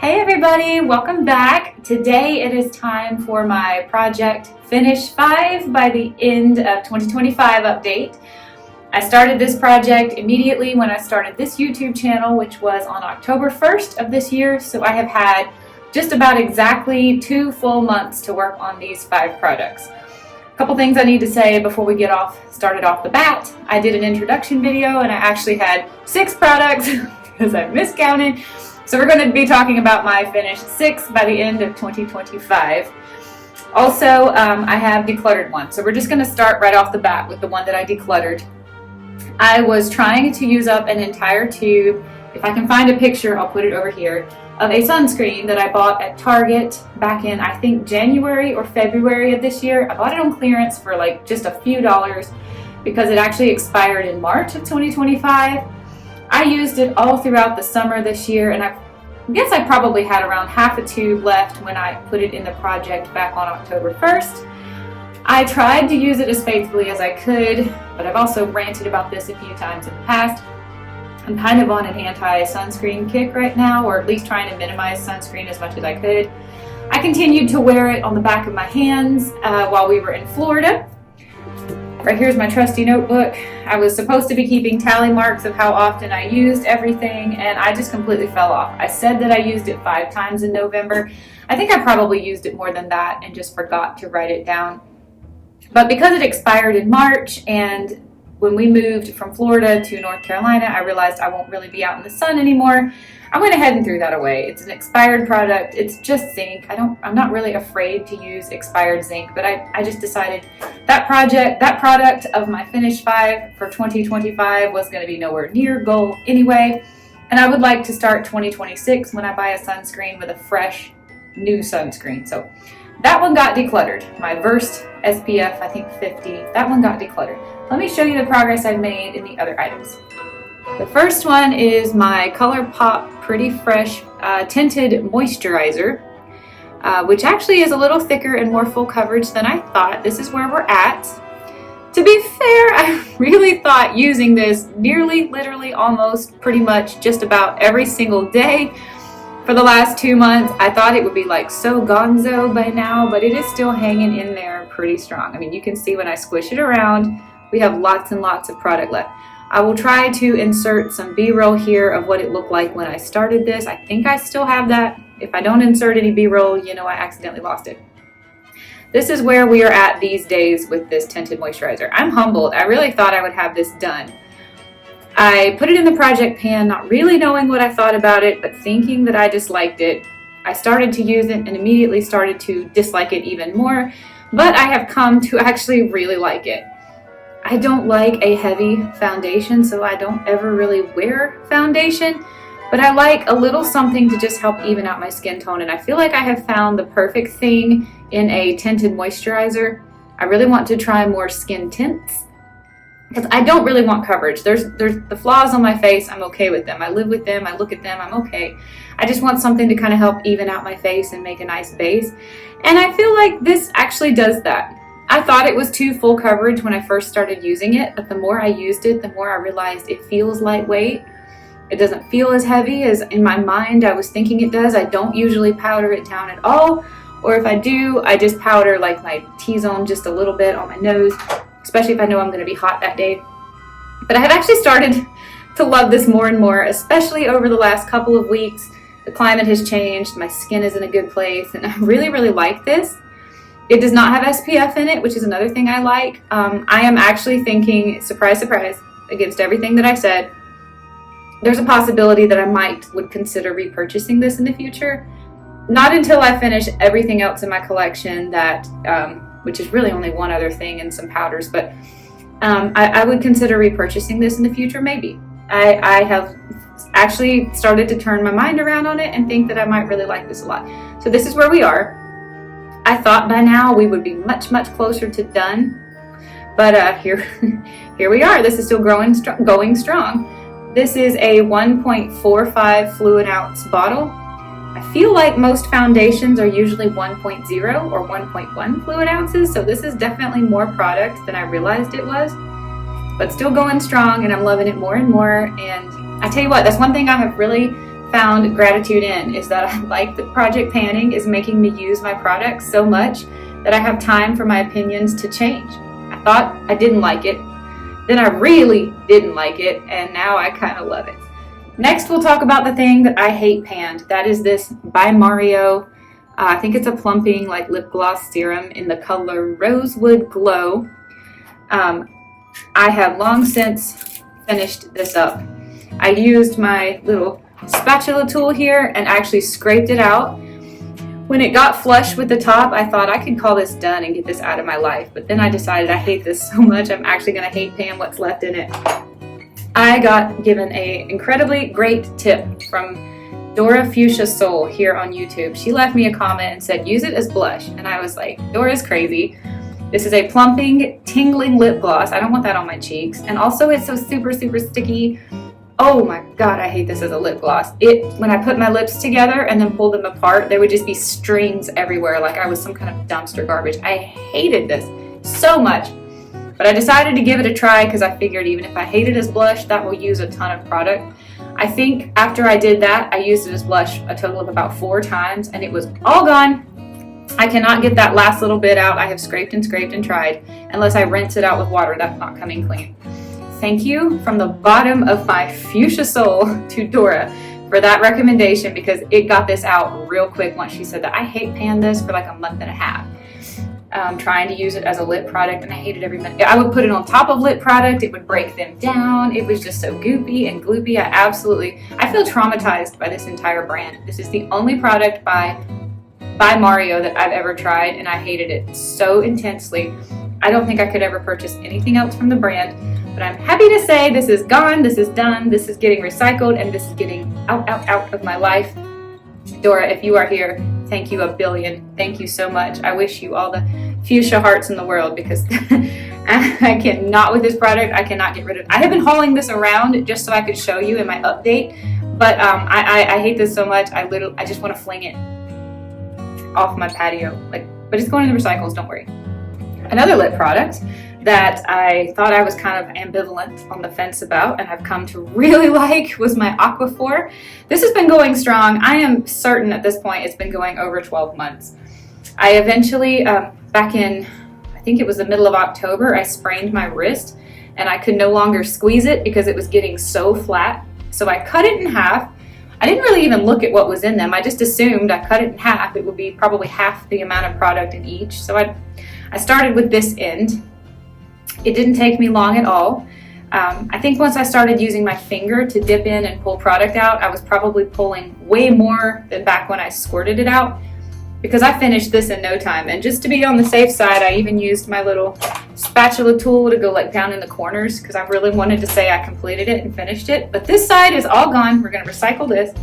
Hey everybody, welcome back. Today it is time for my Project Finish 5 by the end of 2025 update. I started this project immediately when I started this YouTube channel, which was on October 1st of this year, so I have had just about exactly 2 full months to work on these 5 products. A couple things I need to say before we get started off the bat. I did an introduction video and I actually had 6 products because I miscounted. So we're going to be talking about my finished 6 by the end of 2025. Also, I have decluttered one. So we're just going to start right off the bat with the one that I decluttered. I was trying to use up an entire tube. If I can find a picture, I'll put it over here, of a sunscreen that I bought at Target back in, I think, January or February of this year. I bought it on clearance for like just a few dollars because it actually expired in March of 2025. I used it all throughout the summer this year, and I guess I probably had around half a tube left when I put it in the project back on October 1st. I tried to use it as faithfully as I could, but I've also ranted about this a few times in the past. I'm kind of on an anti-sunscreen kick right now, or at least trying to minimize sunscreen as much as I could. I continued to wear it on the back of my hands while we were in Florida. Right here's my trusty notebook. I was supposed to be keeping tally marks of how often I used everything, and I just completely fell off. I said that I used it 5 times in November. I think I probably used it more than that and just forgot to write it down. But because it expired in March, and when we moved from Florida to North Carolina, I realized I won't really be out in the sun anymore. I went ahead and threw that away. It's an expired product. It's just zinc. I'm not really afraid to use expired zinc, but I just decided that product of my Finish 5 for 2025 was going to be nowhere near goal anyway. And I would like to start 2026 when I buy a sunscreen with a fresh, new sunscreen. So that one got decluttered. My Versed SPF, I think 50, that one got decluttered. Let me show you the progress I've made in the other items. The first one is my ColourPop Pretty Fresh Tinted Moisturizer, which actually is a little thicker and more full coverage than I thought. This is where we're at. To be fair, I really thought using this nearly, literally, almost, pretty much, just about every single day for the last 2 months. I thought it would be like so gonzo by now, but it is still hanging in there pretty strong. I mean, you can see when I squish it around, we have lots and lots of product left. I will try to insert some B-roll here of what it looked like when I started this. I think I still have that. If I don't insert any B-roll, you know I accidentally lost it. This is where we are at these days with this tinted moisturizer. I'm humbled. I really thought I would have this done. I put it in the project pan, not really knowing what I thought about it, but thinking that I disliked it. I started to use it and immediately started to dislike it even more, but I have come to actually really like it. I don't like a heavy foundation, so I don't ever really wear foundation, but I like a little something to just help even out my skin tone, and I feel like I have found the perfect thing in a tinted moisturizer. I really want to try more skin tints because I don't really want coverage. There's the flaws on my face, I'm okay with them. I live with them, I look at them, I'm okay. I just want something to kind of help even out my face and make a nice base, and I feel like this actually does that. I thought it was too full coverage when I first started using it, but the more I used it, the more I realized it feels lightweight. It doesn't feel as heavy as in my mind I was thinking it does. I don't usually powder it down at all, or if I do, I just powder like my T-zone just a little bit on my nose, especially if I know I'm going to be hot that day. But I have actually started to love this more and more, especially over the last couple of weeks. The climate has changed, my skin is in a good place, and I really, really like this. It does not have SPF in it, which is another thing I like. I am actually thinking, surprise, surprise, against everything that I said, there's a possibility that I would consider repurchasing this in the future. Not until I finish everything else in my collection that, which is really only one other thing and some powders, but I would consider repurchasing this in the future, maybe. I have actually started to turn my mind around on it and think that I might really like this a lot. So this is where we are. I thought by now we would be much, much closer to done, but here we are. This is still going strong. This is a 1.45 fluid ounce bottle. I feel like most foundations are usually 1.0 or 1.1 fluid ounces, so this is definitely more product than I realized it was, but still going strong, and I'm loving it more and more. And I tell you what, that's one thing I have really found gratitude in is that I like that project panning is making me use my products so much that I have time for my opinions to change. I thought I didn't like it, then I really didn't like it, and now I kind of love it. Next, we'll talk about the thing that I hate panned. That is this by Mario. I think it's a plumping like lip gloss serum in the color Rosewood Glow. I have long since finished this up. I used my little spatula tool here and actually scraped it out. When it got flush with the top, I thought I could call this done and get this out of my life. But then I decided I hate this so much, I'm actually going to hate pan what's left in it. I got given an incredibly great tip from Dora Fuchsia Soul here on YouTube. She left me a comment and said, use it as blush. And I was like, Dora's crazy. This is a plumping, tingling lip gloss. I don't want that on my cheeks. And also it's so super, super sticky. Oh my God, I hate this as a lip gloss. When I put my lips together and then pulled them apart, there would just be strings everywhere like I was some kind of dumpster garbage. I hated this so much. But I decided to give it a try because I figured even if I hate it as blush, that will use a ton of product. I think after I did that, I used it as blush a total of about 4 times and it was all gone. I cannot get that last little bit out. I have scraped and tried. Unless I rinse it out with water, that's not coming clean. Thank you from the bottom of my fuchsia soul to Dora for that recommendation because it got this out real quick once she said that. I hate pan this for like a month and a half. Trying to use it as a lip product and I hated every minute. I would put it on top of lip product, it would break them down. It was just so goopy and gloopy. I feel traumatized by this entire brand. This is the only product by Mario that I've ever tried and I hated it so intensely. I don't think I could ever purchase anything else from the brand, but I'm happy to say this is gone, this is done, this is getting recycled, and this is getting out of my life. Dora, if you are here, thank you a billion. Thank you so much. I wish you all the fuchsia hearts in the world because I cannot with this product. I cannot get rid of it. I have been hauling this around just so I could show you in my update, but I hate this so much. I just want to fling it off my patio. But it's going in the recycles, don't worry. Another lip product that I thought I was kind of ambivalent on the fence about and I've come to really like was my Aquaphor. This has been going strong. I am certain at this point it's been going over 12 months. I eventually, back in, I think it was the middle of October, I sprained my wrist and I could no longer squeeze it because it was getting so flat. So I cut it in half. I didn't really even look at what was in them. I just assumed I cut it in half. It would be probably half the amount of product in each. So I started with this end. It didn't take me long at all. I think once I started using my finger to dip in and pull product out, I was probably pulling way more than back when I squirted it out because I finished this in no time. And just to be on the safe side, I even used my little spatula tool to go like down in the corners because I really wanted to say I completed it and finished it. But this side is all gone. We're going to recycle this.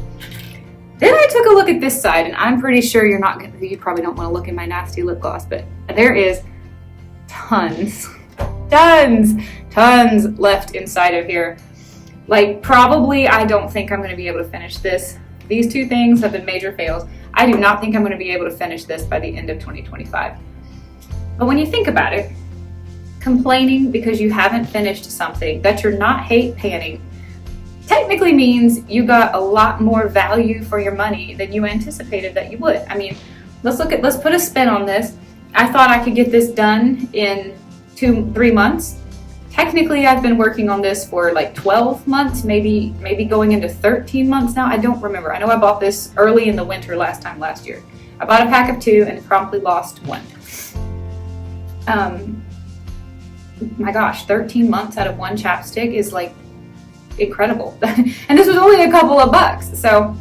Then I took a look at this side and I'm pretty sure you probably don't want to look in my nasty lip gloss, but there is tons left inside of here. Like probably I don't think I'm going to be able to finish this. These 2 things have been major fails. I do not think I'm going to be able to finish this by the end of 2025. But when you think about it, complaining because you haven't finished something that you're not hate panning technically means you got a lot more value for your money than you anticipated that you would. I mean, let's put a spin on this. I thought I could get this done in 2-3 months. Technically, I've been working on this for like 12 months, maybe going into 13 months now. I don't remember. I know I bought this early in the winter last year. I bought a pack of 2 and promptly lost 1. My gosh, 13 months out of 1 chapstick is like incredible. And this was only a couple of bucks. So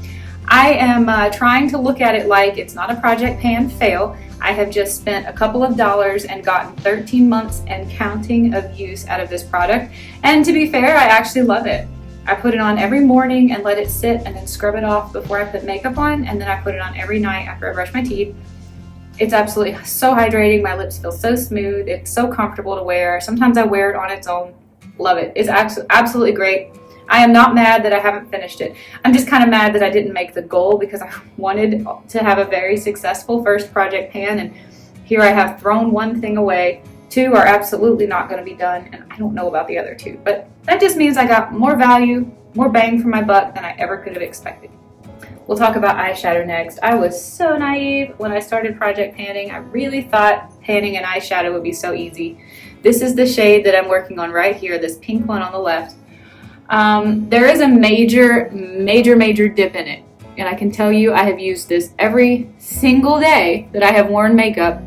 I am trying to look at it like it's not a project pan fail. I have just spent a couple of dollars and gotten 13 months and counting of use out of this product. And to be fair, I actually love it. I put it on every morning and let it sit and then scrub it off before I put makeup on. And then I put it on every night after I brush my teeth. It's absolutely so hydrating. My lips feel so smooth. It's so comfortable to wear. Sometimes I wear it on its own. Love it. It's absolutely great. I am not mad that I haven't finished it. I'm just kind of mad that I didn't make the goal because I wanted to have a very successful first project pan, and here I have thrown 1 thing away. 2 are absolutely not going to be done, and I don't know about the other 2. But that just means I got more value, more bang for my buck than I ever could have expected. We'll talk about eyeshadow next. I was so naive when I started project panning. I really thought panning an eyeshadow would be so easy. This is the shade that I'm working on right here, this pink one on the left. There is a major dip in it. And I can tell you I have used this every single day that I have worn makeup.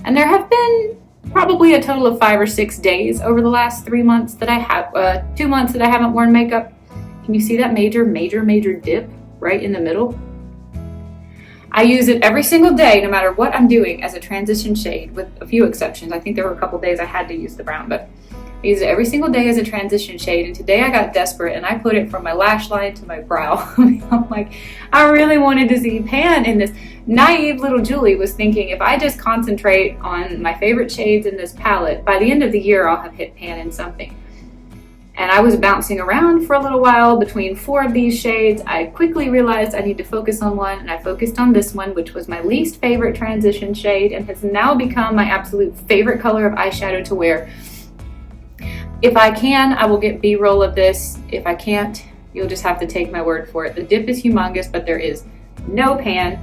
And there have been probably a total of 5 or 6 days over the last 3 months that I have, 2 months that I haven't worn makeup. Can you see that major dip right in the middle? I use it every single day, no matter what I'm doing, as a transition shade, with a few exceptions. I think there were a couple days I had to use the brown, but I use it every single day as a transition shade. And today I got desperate and I put it from my lash line to my brow. I'm like, I really wanted to see pan in this. Naive little Julie was thinking, if I just concentrate on my favorite shades in this palette, by the end of the year I'll have hit pan in something. And I was bouncing around for a little while between 4 of these shades. I quickly realized I need to focus on one, and I focused on this one, which was my least favorite transition shade and has now become my absolute favorite color of eyeshadow to wear. If I can, I will get B-roll of this. If I can't, you'll just have to take my word for it. The dip is humongous, but there is no pan.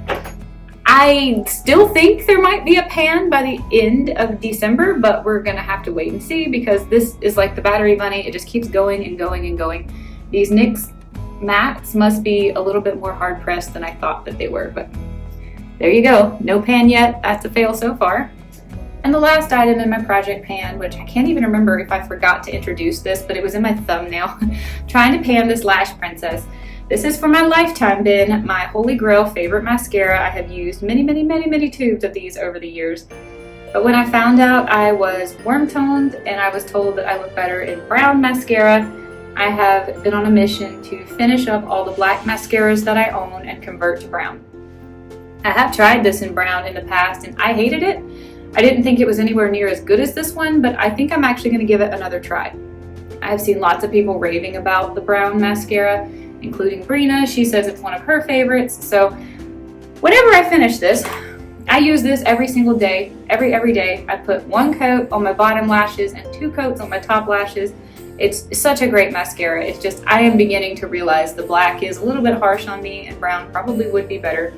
I still think there might be a pan by the end of December, but we're gonna have to wait and see, because this is like the battery bunny. It just keeps going and going and going. These NYX mattes must be a little bit more hard pressed than I thought that they were, but there you go. No pan yet. That's a fail so far. And the last item in my project pan, which I can't even remember if I forgot to introduce this, but it was in my thumbnail, trying to pan this Lash Princess. This is for my Lifetime bin, my holy grail favorite mascara. I have used many tubes of these over the years. But when I found out I was worm toned and I was told that I look better in brown mascara, I have been on a mission to finish up all the black mascaras that I own and convert to brown. I have tried this in brown in the past and I hated it. I didn't think it was anywhere near as good as this one, but I think I'm actually going to give it another try. I've seen lots of people raving about the brown mascara, including Brina. She says it's one of her favorites. So whenever I finish this, I use this every single day, every day. I put 1 coat on my bottom lashes and 2 coats on my top lashes. It's such a great mascara. It's just, I am beginning to realize the black is a little bit harsh on me and brown probably would be better.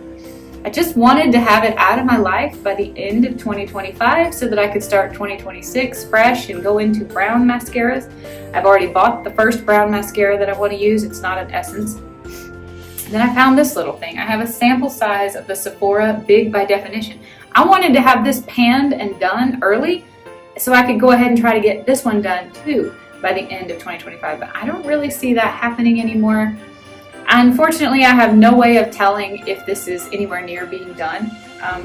I just wanted to have it out of my life by the end of 2025 so that I could start 2026 fresh and go into brown mascaras. I've already bought the first brown mascara that I want to use. It's not an Essence. Then I found this little thing. I have a sample size of the Sephora Big by Definition. I wanted to have this panned and done early so I could go ahead and try to get this one done too by the end of 2025, but I don't really see that happening anymore. Unfortunately, I have no way of telling if this is anywhere near being done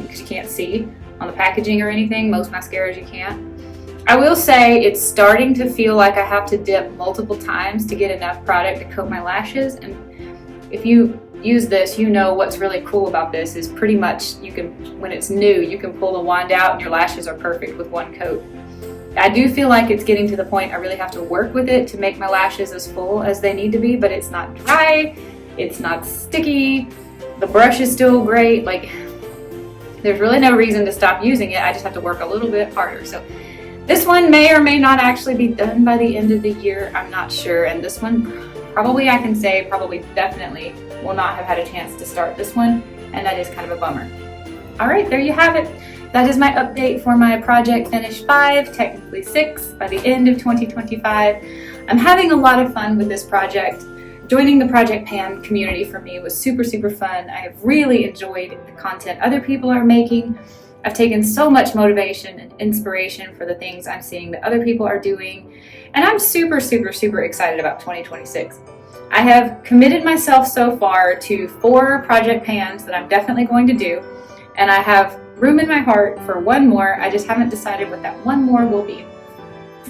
because you can't see on the packaging or anything. Most mascaras you can't. I will say it's starting to feel like I have to dip multiple times to get enough product to coat my lashes. And if you use this, you know what's really cool about this is pretty much you can, when it's new, you can pull the wand out and your lashes are perfect with 1 coat. I do feel like it's getting to the point I really have to work with it to make my lashes as full as they need to be, but it's not dry, it's not sticky, the brush is still great. Like, there's really no reason to stop using it. I just have to work a little bit harder. So this one may or may not actually be done by the end of the year. I'm not sure. And this one, probably I can say, probably definitely will not have had a chance to start this one. And that is kind of a bummer. All right, there you have it. That is my update for my project Finish 5, technically 6, by the end of 2025. I'm having a lot of fun with this project. Joining the Project Pan community for me was super fun. I have really enjoyed the content other people are making. I've taken so much motivation and inspiration for the things I'm seeing that other people are doing. And I'm super excited about 2026. I have committed myself so far to 4 Project Pans that I'm definitely going to do. And I have room in my heart for 1 more. I just haven't decided what that 1 more will be.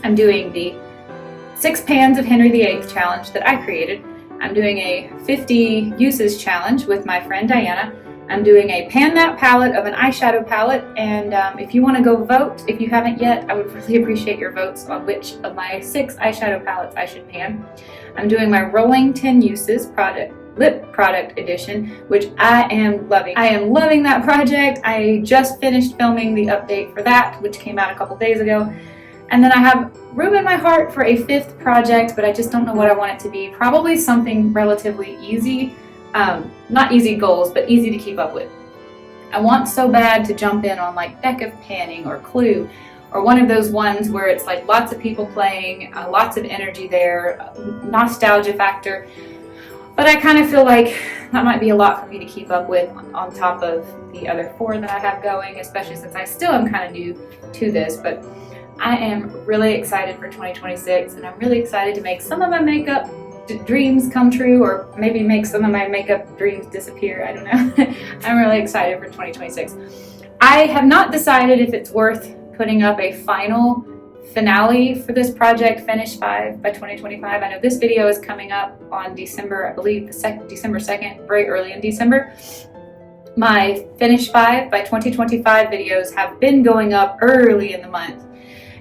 I'm doing the 6 pans of Henry VIII challenge that I created. I'm doing a 50 uses challenge with my friend Diana. I'm doing a pan that palette of an eyeshadow palette, and if you want to go vote, if you haven't yet, I would really appreciate your votes on which of my 6 eyeshadow palettes I should pan. I'm doing my rolling 10 uses lip product edition, which I am loving. I am loving that project. I just finished filming the update for that, which came out a couple days ago. And then I have room in my heart for a 5th project, but I just don't know what I want it to be. Probably something relatively easy, not easy goals, but easy to keep up with. I want so bad to jump in on like Deck of Panning or Clue, or one of those ones where it's like lots of people playing, lots of energy there, nostalgia factor. But I kind of feel like that might be a lot for me to keep up with on top of the other 4 that I have going, especially since I still am kind of new to this. But I am really excited for 2026, and I'm really excited to make some of my makeup dreams come true, or maybe make some of my makeup dreams disappear. I don't know. I'm really excited for 2026. I have not decided if it's worth putting up a final finale for this project, Finish 5 by 2025. I know this video is coming up on December, I believe December 2nd, very early in December. My Finish 5 by 2025 videos have been going up early in the month.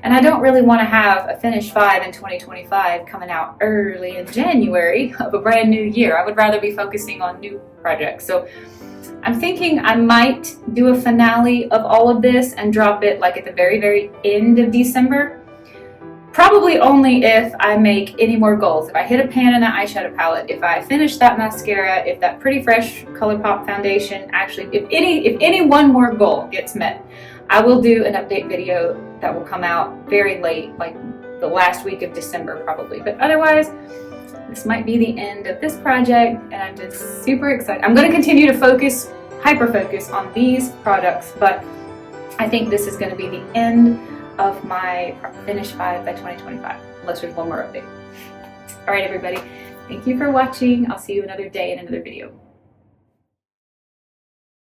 And I don't really want to have a Finish 5 in 2025 coming out early in January of a brand new year. I would rather be focusing on new projects. So I'm thinking I might do a finale of all of this and drop it like at the very, very end of December. Probably only if I make any more goals. If I hit a pan in that eyeshadow palette, if I finish that mascara, if that Pretty Fresh ColourPop foundation, actually, if any one more goal gets met, I will do an update video that will come out very late, like the last week of December probably. But otherwise, this might be the end of this project, and I'm just super excited. I'm going to continue to hyper-focus on these products, but I think this is going to be the end of my Finish 5 by 2025, unless there's one more update. All right, everybody. Thank you for watching. I'll see you another day in another video.